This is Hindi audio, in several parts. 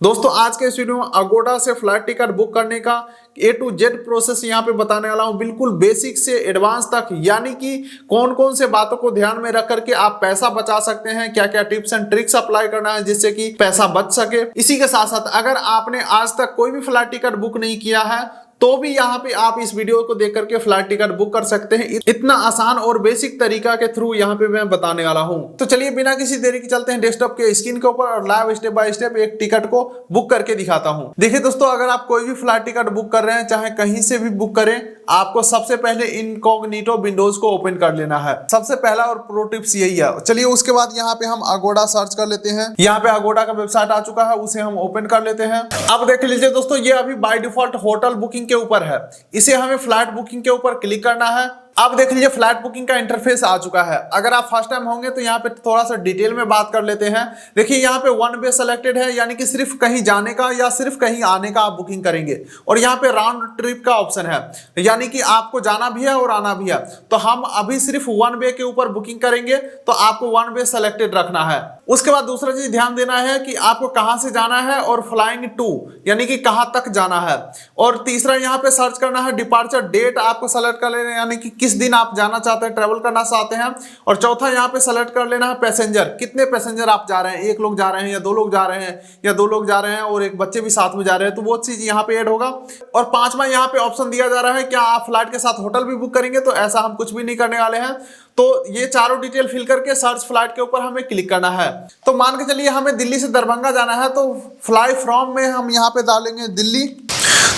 दोस्तों आज के इस वीडियो में अगोडा से फ्लाइट टिकट बुक करने का A to Z प्रोसेस यहाँ पे बताने वाला हूँ, बिल्कुल बेसिक से एडवांस तक। यानी कि कौन कौन से बातों को ध्यान में रख करके आप पैसा बचा सकते हैं, क्या क्या टिप्स एंड ट्रिक्स अप्लाई करना है जिससे कि पैसा बच सके। इसी के साथ साथ अगर आपने आज तक कोई भी फ्लाइट टिकट बुक नहीं किया है तो भी यहाँ पे आप इस वीडियो को देख करके फ्लाइट टिकट बुक कर सकते हैं। इतना आसान और बेसिक तरीका के थ्रू यहाँ पे मैं बताने वाला हूँ। तो चलिए बिना किसी देरी के चलते हैं डेस्कटॉप के स्क्रीन के ऊपर और लाइव स्टेप बाय स्टेप एक टिकट को बुक करके दिखाता हूँ। देखिए दोस्तों, अगर आप कोई भी फ्लाइट टिकट बुक कर रहे हैं, चाहे कहीं से भी बुक करें, आपको सबसे पहले इनकॉग्निटो विंडोज को ओपन कर लेना है। सबसे पहला और प्रो टिप्स यही है। चलिए उसके बाद यहाँ पे हम अगोडा सर्च कर लेते हैं। यहाँ पे अगोडा का वेबसाइट आ चुका है, उसे हम ओपन कर लेते हैं। अब देख लीजिए दोस्तों, ये अभी बाय डिफॉल्ट होटल बुकिंग के ऊपर है, इसे हमें फ्लाइट बुकिंग के ऊपर क्लिक करना है। अब देख लीजिए फ्लाइट बुकिंग का इंटरफेस आ चुका है। अगर आप फर्स्ट टाइम होंगे तो यहाँ पे थोड़ा सा डिटेल में बात कर लेते हैं। देखिए यहाँ पे वन वे सेलेक्टेड है, यानी कि सिर्फ कहीं जाने का या सिर्फ कहीं आने का आप बुकिंग करेंगे। और यहाँ पे राउंड ट्रिप का ऑप्शन है, यानी कि आपको जाना भी है और आना भी है। तो हम अभी सिर्फ वन वे के ऊपर बुकिंग करेंगे, तो आपको वन वे सेलेक्टेड रखना है। उसके बाद दूसरा चीज ध्यान देना है कि आपको कहां से जाना है और फ्लाइंग टू, यानी कि कहां तक जाना है। और तीसरा यहाँ पे सर्च करना है डिपार्चर डेट, आपको सेलेक्ट कर लेना है, यानी कि किस दिन आप जाना चाहते हैं, ट्रेवल करना चाहते हैं। और चौथा यहाँ पे सेलेक्ट कर लेना है पैसेंजर, कितने पैसेंजर आप जा रहे हैं, एक लोग जा रहे हैं या दो लोग जा रहे हैं या दो लोग जा रहे हैं और एक बच्चे भी साथ में जा रहे हैं, तो वो चीज यहाँ पे ऐड होगा। और पांचवा यहाँ पे ऑप्शन दिया जा रहा है क्या आप फ्लाइट के साथ होटल भी बुक करेंगे, तो ऐसा हम कुछ भी नहीं करने वाले हैं। तो ये चारों डिटेल फिल करके सर्च फ्लाइट के ऊपर हमें क्लिक करना है। तो मान के चलिए हमें दिल्ली से दरभंगा जाना है, तो फ्लाई फ्रॉम में हम यहाँ पे डालेंगे दिल्ली।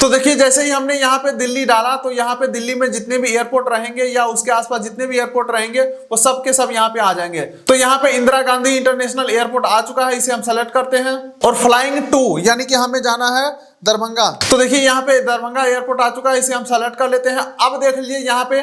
तो देखिए जैसे ही हमने यहाँ पे दिल्ली डाला तो यहाँ पे दिल्ली में जितने भी एयरपोर्ट रहेंगे या उसके आसपास जितने भी एयरपोर्ट रहेंगे वो सब के सब यहाँ पे आ जाएंगे। तो यहाँ पे इंदिरा गांधी इंटरनेशनल एयरपोर्ट आ चुका है, इसे हम सेलेक्ट करते हैं। और फ्लाइंग टू, यानी कि हमें जाना है दरभंगा। तो देखिए यहाँ पे दरभंगा एयरपोर्ट आ चुका है, इसे हम सेलेक्ट कर लेते हैं। अब देख लीजिए यहाँ पे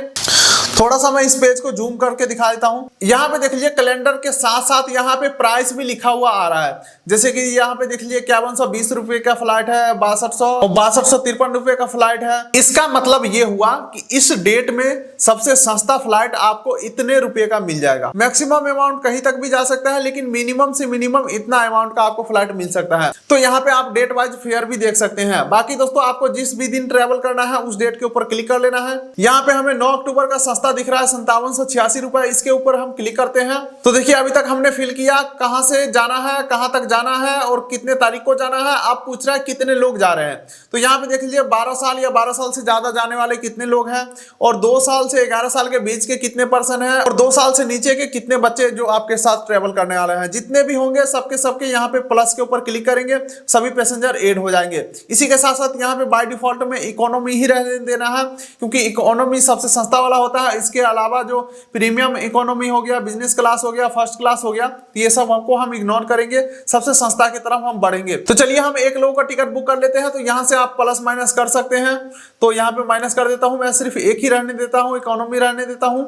थोड़ा सा मैं इस पेज को जूम करके दिखा देता हूं। यहाँ पे देख लीजिए कैलेंडर के साथ साथ यहाँ पे प्राइस भी लिखा हुआ आ रहा है। जैसे कि यहाँ पे देख लीजिए 5120 रुपए का फ्लाइट है, 6253 रुपए का फ्लाइट है। इसका मतलब ये हुआ कि इस डेट में सबसे सस्ता फ्लाइट आपको इतने रुपए का मिल जाएगा। मैक्सिमम अमाउंट कहीं तक भी जा सकता है, लेकिन मिनिमम से मिनिमम इतना अमाउंट का आपको फ्लाइट मिल सकता है। तो यहाँ पे आप डेट वाइज फेयर भी देख सकते हैं। बाकी दोस्तों आपको जिस भी दिन ट्रेवल करना है उस डेट के ऊपर क्लिक कर लेना है। यहाँ पे हमें 9 अक्टूबर का सस्ता दिख रहा है 5786 रुपए, इसके ऊपर हम क्लिक करते हैं। तो देखिए अभी तक हमने फिल किया कहां से जाना है, कहां तक जाना है और कितने तारीख को जाना है। आप पूछ रहा है कितने लोग जा रहे हैं, तो यहाँ पे देख लीजिए 12 साल या 12 साल से ज्यादा जाने वाले कितने लोग हैं, और 2 साल से 11 साल के बीच के कितने पर्सन हैं, और 2 साल से नीचे के कितने बच्चे जो आपके साथ ट्रेवल करने वाले हैं। जितने भी होंगे सबके सबके यहाँ पे प्लस के ऊपर क्लिक करेंगे, सभी पैसेंजर ऐड हो जाएंगे। इसी के साथ साथ यहाँ पे बाय डिफॉल्ट में इकोनॉमी ही रहने देना है, क्योंकि इकोनॉमी सबसे सस्ता वाला होता है। इसके अलावा जो प्रीमियम इकोनॉमी हो गया, बिजनेस क्लास हो गया, फर्स्ट क्लास हो गया, तो ये सब हमको हम इग्नोर करेंगे, सबसे सस्ता की तरफ हम बढ़ेंगे। तो चलिए हम एक लोगों का टिकट बुक कर लेते हैं। तो यहाँ से आप प्लस माइनस कर सकते हैं, तो यहाँ पे माइनस कर देता हूं, मैं सिर्फ एक ही रहने देता हूं, इकोनॉमी रहने देता हूं।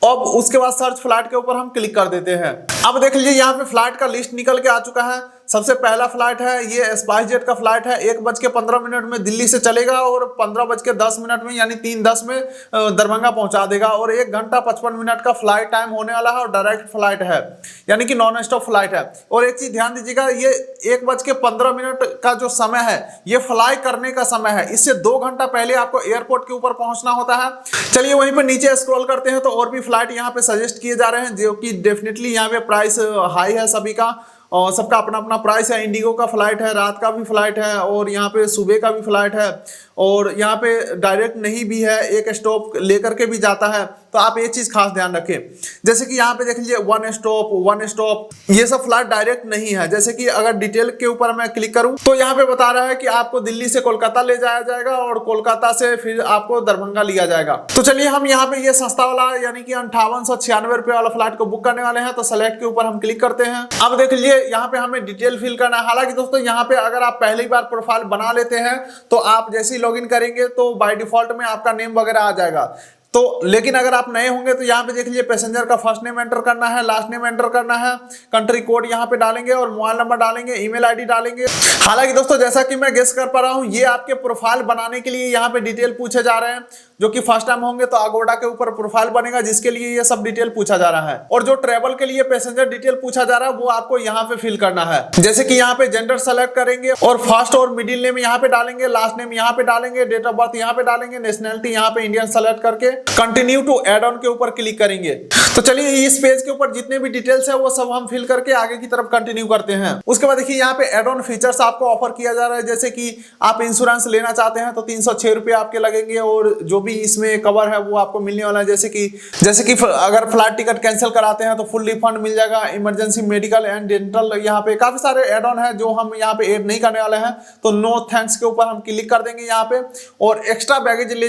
अब उसके बाद सर्च फ्लाइट के ऊपर हम क्लिक कर देते हैं। अब देख लीजिए यहाँ पे फ्लाइट का लिस्ट निकल के आ चुका है। सबसे पहला फ्लाइट है ये स्पाइसजेट का फ्लाइट है, 1:15 में दिल्ली से चलेगा और 15:10 में यानी 3:10 में दरभंगा पहुंचा देगा। और 1 घंटा 55 मिनट का फ्लाइट टाइम होने वाला है और डायरेक्ट फ्लाइट है, यानी कि नॉन स्टॉप फ्लाइट है। और एक चीज ध्यान दीजिएगा, ये 1:15 का जो समय है ये फ्लाई करने का समय है, इससे 2 घंटा पहले आपको एयरपोर्ट के ऊपर पहुंचना होता है। चलिए वहीं पर नीचे स्क्रॉल करते हैं तो और भी फ्लाइट यहाँ पे सजेस्ट किए जा रहे हैं, जो कि डेफिनेटली यहाँ पे प्राइस हाई है सभी का, और सबका अपना अपना प्राइस है। इंडिगो का फ्लाइट है, रात का भी फ्लाइट है, और यहाँ पे सुबह का भी फ्लाइट है, और यहाँ पे डायरेक्ट नहीं भी है, एक स्टॉप लेकर के भी जाता है। तो आप ये चीज खास ध्यान रखें। जैसे कि यहाँ पे देख लीजिए वन स्टॉप, ये सब फ्लाइट डायरेक्ट नहीं है। जैसे कि अगर डिटेल के ऊपर मैं क्लिक करूं तो यहाँ पे बता रहा है कि आपको दिल्ली से कोलकाता ले जाया जाएगा और कोलकाता से फिर आपको दरभंगा लिया जाएगा। तो चलिए हम यहाँ पे ये सस्ता वाला यानी कि 5896 रुपए वाला फ्लाइट को बुक करने वाले हैं। तो सेलेक्ट के ऊपर हम क्लिक करते हैं। अब देख लीजिए यहाँ पे हमें डिटेल फिल करना है। हालांकि दोस्तों यहाँ पे अगर आप पहली बार प्रोफाइल बना लेते हैं तो आप जैसे ही लॉगिन करेंगे तो बाय डिफॉल्ट में आपका नेम वगैरह आ जाएगा। तो लेकिन अगर आप नए होंगे तो यहाँ पे देख लीजिए पैसेंजर का फर्स्ट नेम एंटर करना है, लास्ट नेम एंटर करना है, कंट्री कोड यहाँ पे डालेंगे और मोबाइल नंबर डालेंगे, ईमेल आईडी डालेंगे। हालांकि दोस्तों जैसा कि मैं गेस कर पा रहा हूँ ये आपके प्रोफाइल बनाने के लिए यहाँ पे डिटेल पूछे जा रहे हैं। जो कि फर्स्ट टाइम होंगे तो अगोडा के ऊपर प्रोफाइल बनेगा, जिसके लिए ये सब डिटेल पूछा जा रहा है। और जो ट्रेवल के लिए पैसेंजर डिटेल पूछा जा रहा है वो आपको यहाँ पे फिल करना है। जैसे कि यहाँ पे जेंडर सेलेक्ट करेंगे और फर्स्ट और मिडिल नेम यहाँ पे डालेंगे, लास्ट नेम यहाँ पे डालेंगे, डेट ऑफ बर्थ यहाँ पे डालेंगे, नेशनलिटी यहाँ पे इंडियन सेलेक्ट करके कंटिन्यू टू एड ऑन के ऊपर क्लिक करेंगे। तो चलिए इस पेज के ऊपर जितने भी डिटेल्स है वो सब हम फिल करके आगे की तरफ कंटिन्यू करते हैं। उसके बाद देखिए यहाँ पे एड ऑन फीचर्स आपको ऑफर किया जा रहा है। जैसे कि आप इंश्योरेंस लेना चाहते हैं तो 306 रुपए आपके लगेंगे और जो भी इसमें कवर है वो आपको मिलने वाला है। जैसे कि अगर फ्लाइट टिकट कैंसिल कराते हैं तो फुल रिफंड मिल जाएगा, इमरजेंसी मेडिकल एंड डेंटल, यहाँ पे काफी सारे एड ऑन है जो हम यहाँ पे ऐड नहीं करने वाले हैं। तो नो थैंक्स के ऊपर हम क्लिक कर देंगे यहाँ पे। और एक्स्ट्रा बैगेज ले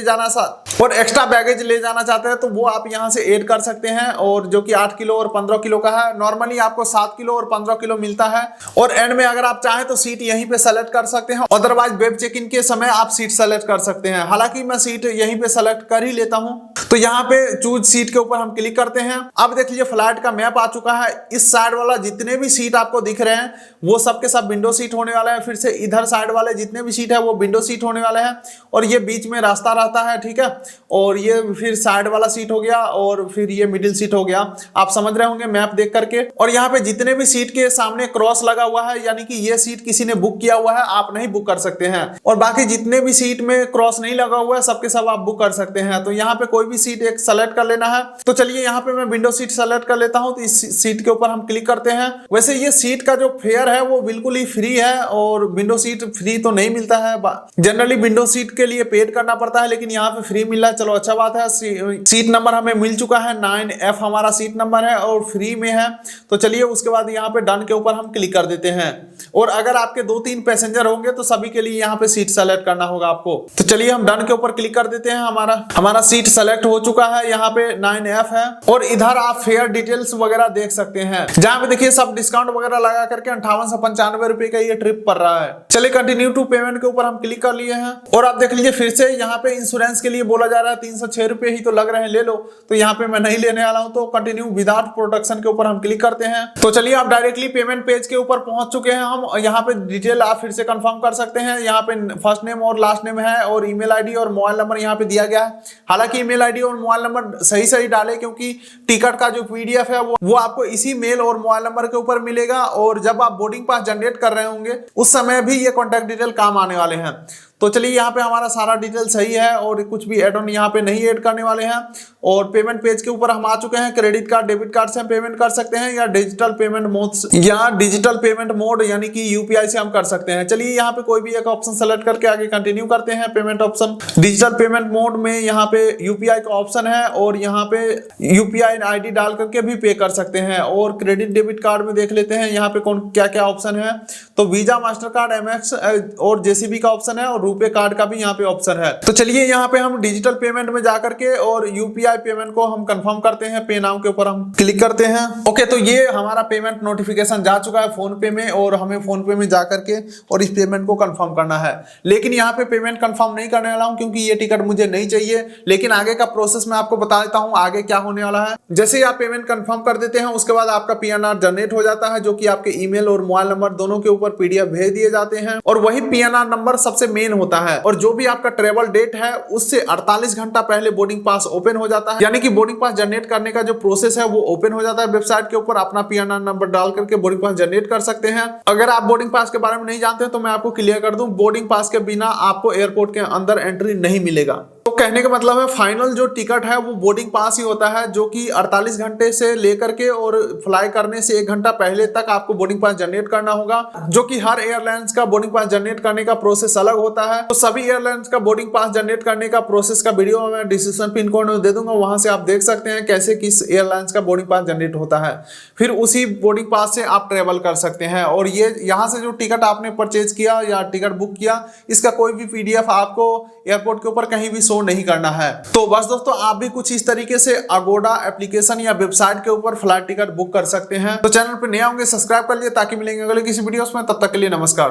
जाना चाहते हैं तो वो आप यहाँ से ऐड कर सकते हैं, और जो कि 8 किलो और 15 किलो का है। नॉर्मली आपको 7 किलो और 15 किलो मिलता है। और एंड में अगर आप चाहें तो सीट यहीं पे सेलेक्ट कर सकते हैं, अदरवाइज वेब चेक इन के समय आप सीट सेलेक्ट कर सकते हैं। हालांकि मैं सीट यहीं पे सेलेक्ट कर ही लेता हूं। तो यहाँ पे चूज सीट के ऊपर हम क्लिक करते हैं। अब देख लीजिए फ्लाइट का मैप आ चुका है। इस साइड वाला जितने भी सीट आपको दिख रहे हैं वो सब के सब विंडो सीट होने वाले हैं। फिर से इधर साइड वाले जितने भी सीट है वो विंडो सीट होने वाले हैं, और ये बीच में रास्ता रहता है, ठीक है। और ये फिर साइड वाला सीट हो गया, और फिर ये मिडिल सीट हो गया। आप समझ रहे होंगे मैप देख करके। और यहाँ पे जितने भी सीट के सामने क्रॉस लगा हुआ है, यानी कि ये सीट किसी ने बुक किया हुआ है, आप नहीं बुक कर सकते हैं। और बाकी जितने भी सीट में क्रॉस नहीं लगा हुआ है सबके सब आप बुक कर सकते हैं। तो यहाँ पे कोई भी सीट एक सेलेक्ट कर लेना है। तो चलिए यहाँ पे मैं विंडो सीट सेलेक्ट कर लेता हूँ। तो इस सीट के ऊपर हम क्लिक करते हैं। वैसे ये सीट का जो फेयर है वो बिल्कुल ही फ्री है, और विंडो सीट फ्री तो नहीं मिलता है। जनरली विंडो सीट के लिए पेड करना पड़ता है, लेकिन यहाँ पे फ्री मिल रहा है। चलो अच्छा बात है। सीट नंबर हमें मिल चुका है, 9F हमारा सीट नंबर है और फ्री में है। तो चलिए उसके बाद यहाँ पे डन के ऊपर हम क्लिक कर देते हैं। और अगर आपके 2-3 पैसेंजर होंगे तो सभी के लिए यहाँ पे सीट सेलेक्ट करना होगा आपको। तो चलिए हम डन के ऊपर क्लिक कर देते हैं। हमारा सीट सेलेक्ट हो चुका है। यहाँ पे 9F है, और इधर आप फेयर डिटेल्स वगैरह देख सकते हैं, जहाँ पे देखिए सब डिस्काउंट वगैरह लगा करके 58 से 95 रुपए का ये ट्रिप पड़ रहा है। चलिए कंटिन्यू टू पेमेंट के ऊपर हम क्लिक कर लिए हैं। और आप देख लीजिए फिर से यहाँ पे इंश्योरेंस के लिए बोला जा रहा है 306 रुपए ही तो लग रहे हैं, ले लो। तो यहाँ पे मैं नहीं लेने वाला हूँ। तो कंटिन्यू विदाउट प्रोडक्शन के ऊपर हम क्लिक करते हैं। तो चलिए आप डायरेक्टली पेमेंट पेज के ऊपर पहुंच चुके हैं हम। यहाँ पे डिटेल आप फिर से कंफर्म कर सकते हैं। यहाँ पे फर्स्ट नेम और लास्ट नेम है, और ईमेल आईडी और मोबाइल नंबर यहाँ पे दिया गया है। हालांकि ईमेल आईडी और मोबाइल नंबर सही डाले, क्योंकि टिकट का जो PDF है वो आपको इसी मेल और मोबाइल नंबर के ऊपर मिलेगा। और जब आप बोर्डिंग पास जनरेट कर रहे होंगे उस समय भी ये कॉन्टैक्ट डिटेल काम आने वाले हैं। तो चलिए यहाँ पे हमारा सारा डिटेल सही है, और कुछ भी एड ऑन यहाँ पे नहीं ऐड करने वाले हैं। और पेमेंट पेज के ऊपर हम आ चुके हैं। क्रेडिट कार्ड डेबिट कार्ड से हम पेमेंट कर सकते हैं, या डिजिटल पेमेंट मोड यानी कि UPI से हम कर सकते हैं। चलिए यहाँ पे कोई भी एक ऑप्शन सेलेक्ट करके आगे कंटिन्यू करते हैं। Payment option digital payment mode में यहाँ पे UPI का ऑप्शन है, और यहाँ पे UPI ID डाल करके भी पे कर सकते हैं। और क्रेडिट डेबिट कार्ड में देख लेते हैं यहाँ पे कौन क्या क्या ऑप्शन है। तो वीजा, मास्टर कार्ड, MX और JCB का ऑप्शन है, और रुपए कार्ड का भी यहाँ पे ऑप्शन है। तो चलिए यहाँ पे हम डिजिटल पेमेंट में जाकर के और UPI पेमेंट को हम कंफर्म करते हैं। पे नाउ के ऊपर हम क्लिक करते हैं। ओके, तो ये हमारा पेमेंट नोटिफिकेशन जा चुका है फोन पे में, और हमें फोन पे में जाकर के और इस पेमेंट को कंफर्म करना है। लेकिन यहाँ पे पेमेंट कंफर्म नहीं करने वाला हूँ, क्योंकि ये टिकट मुझे नहीं चाहिए। लेकिन आगे का प्रोसेस मैं आपको बता देता हूँ आगे क्या होने वाला है। जैसे ही आप पेमेंट कंफर्म कर देते हैं उसके बाद आपका PNR जनरेट हो जाता है, जो कि आपके ईमेल और मोबाइल नंबर दोनों के ऊपर PDF भेज दिए जाते हैं। और वही PNR नंबर सबसे मेन होता है। और जो भी आपका ट्रेवल डेट है उससे 48 घंटा पहले बोर्डिंग पास ओपन हो जाता है, यानी कि बोर्डिंग पास जनरेट करने का जो प्रोसेस है वो ओपन हो जाता है वेबसाइट के ऊपर। अपना PNR नंबर डाल करके बोर्डिंग पास जनरेट कर सकते हैं। अगर आप बोर्डिंग पास के बारे में नहीं जानते तो मैं आपको क्लियर कर दूं, बोर्डिंग पास के बिना आपको एयरपोर्ट के अंदर एंट्री नहीं मिलेगा। तो कहने का मतलब है फाइनल जो टिकट है वो बोर्डिंग पास ही होता है, जो कि 48 घंटे से लेकर के और फ्लाई करने से 1 घंटा पहले तक आपको बोर्डिंग पास जनरेट करना होगा, जो कि हर एयरलाइंस का बोर्डिंग पास जनरेट करने का प्रोसेस अलग होता है। तो सभी एयरलाइंस का बोर्डिंग पास जनरेट करने का प्रोसेस का वीडियो मैं डिस्क्रिप्शन पिन कोड में दे दूंगा, वहां से आप देख सकते हैं कैसे किस एयरलाइंस का बोर्डिंग पास जनरेट होता है। फिर उसी बोर्डिंग पास से आप ट्रेवल कर सकते हैं। और ये यहाँ से जो टिकट आपने परचेज किया या टिकट बुक किया, इसका कोई भी PDF आपको एयरपोर्ट के ऊपर कहीं भी शो नहीं करना है। तो बस दोस्तों, आप भी कुछ इस तरीके से अगोडा एप्लीकेशन या वेबसाइट के ऊपर फ्लाइट टिकट बुक कर सकते हैं। तो चैनल पर नए होंगे सब्सक्राइब कर लिए ताकि मिलेंगे अगले किसी वीडियोस में। तब तक के लिए नमस्कार।